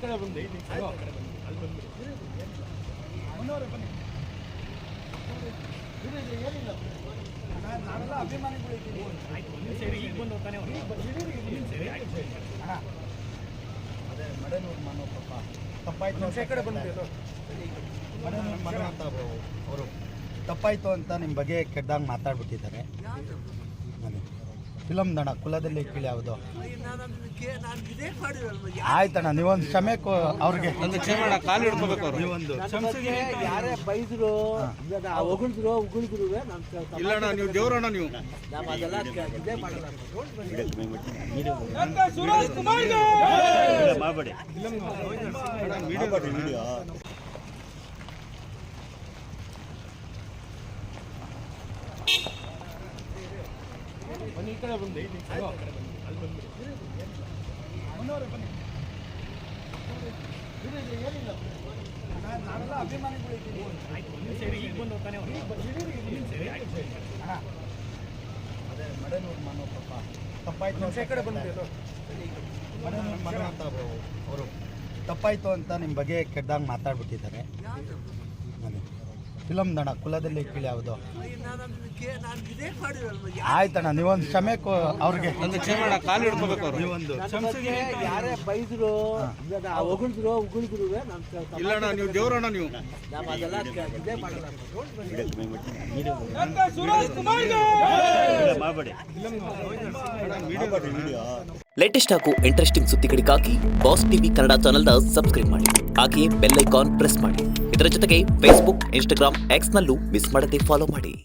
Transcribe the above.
ಕಡೆ ಬಂದು ಅಲ್ಲಿ ಬಂದ್ಬಿಡಿ. ಏನಿಲ್ಲ, ನಾವೆಲ್ಲ ಅಭಿಮಾನಿಗಳಿದ್ದೀವಿ. ಆಯ್ತು, ಒಂದು ನಿಮಿಷ ಈಗ ಬಂದು ಹೋಗ್ತಾನೆ ಅದೇ ಮಡೆನೂರು ಮನೋ ಪಾಪ ತಪ್ಪಾಯ್ತು ಕಡೆ ಬಂದು ಮಡೆನೂರು ಮನೋ ಅಂತ ಅವರು ತಪ್ಪಾಯ್ತು ಅಂತ ನಿಮ್ಮ ಬಗ್ಗೆ ಕೆಟ್ಟದಾಗ ಮಾತಾಡ್ಬಿಟ್ಟಿದ್ದಾರೆ. ಫಿಲಮ್ ದಣ ಕುಲದಲ್ಲಿ ಕೀಳಿ ಯಾವುದು ಆಯ್ತಣ್ಣ, ನೀವೊಂದು ಕ್ಷಮೆ ಅವ್ರಿಗೆ ಕಾಲು ಹಿಡ್ಕೋಬೇಕು ಅವರು. ನೀವೊಂದು ಯಾರೇ ಬೈದ್ರು ಹೊಗಳಿದ್ರು ಉಗುಳಿದ್ರು ಇಲ್ಲಣ್ಣ, ನೀವು ದೇವ್ರಣ್ಣ, ನೀವು ನಾವು ಅದೆಲ್ಲ ಇದೇ ಮಾಡಲ್ಲ. ಬನ್ನಿ, ಈ ಕಡೆ ಬಂದು ಅಲ್ಲಿ ಬಂದ್ಬಿಡಿ. ಏನಿಲ್ಲ, ನಾವೆಲ್ಲ ಅಭಿಮಾನಿಗಳಿದ್ದೀವಿ. ಆಯ್ತು, ಒಂದು ನಿಮಿಷ ಈಗ ಬಂದು ಹೋಗ್ತಾನೆ ಅದೇ ಮಡೆನೂರು ಮನೋ ಪಾಪ ತಪ್ಪಾಯ್ತು ಕಡೆ ಬಂದು ಮಡೆನೂರು ಮನೋ ಅಂತ ಅವರು ತಪ್ಪಾಯ್ತು ಅಂತ ನಿಮ್ಮ ಬಗ್ಗೆ ಕೆಟ್ಟದಾಗ ಮಾತಾಡ್ಬಿಟ್ಟಿದ್ದಾರೆ. ಫಿಲಮ್ ದಣ ಕುಲದಲ್ಲಿ ಕೀಳಿ ಯಾವುದು ಆಯ್ತಣ್ಣ, ನೀವೊಂದು ಕ್ಷಮೆ ಅವ್ರಿಗೆ ಕಾಲು ಹಿಡ್ಕೋಬೇಕು ಅವರು. ನೀವೊಂದು ಯಾರೇ ಬೈದ್ರು ಹೊಗಳಿದ್ರು ಉಗುಳಿದ್ರು ಇಲ್ಲಣ್ಣ, ನೀವು ದೇವ್ರಣ್ಣ, ನೀವು ನಾವು ಅದೆಲ್ಲ ಇದೇ ಮಾಡಲ್ಲ. ಲೇಟೆಸ್ಟ್ ಹಾಗೂ ಇಂಟ್ರೆಸ್ಟಿಂಗ್ ಸುದ್ದಿಗಳಿಗಾಗಿ ಬಾಸ್ ಟಿವಿ ಕನ್ನಡ ಚಾನೆಲ್ನ ಸಬ್ಸ್ಕ್ರೈಬ್ ಮಾಡಿ. ಹಾಗೆಯೇ ಬೆಲ್ ಐಕಾನ್ ಪ್ರೆಸ್ ಮಾಡಿ. ಇದರ ಜೊತೆಗೆ ಫೇಸ್ಬುಕ್, ಇನ್ಸ್ಟಾಗ್ರಾಮ್, ಎಕ್ಸ್ ನಲ್ಲೂ ಮಿಸ್ ಮಾಡದೆ ಫಾಲೋ ಮಾಡಿ.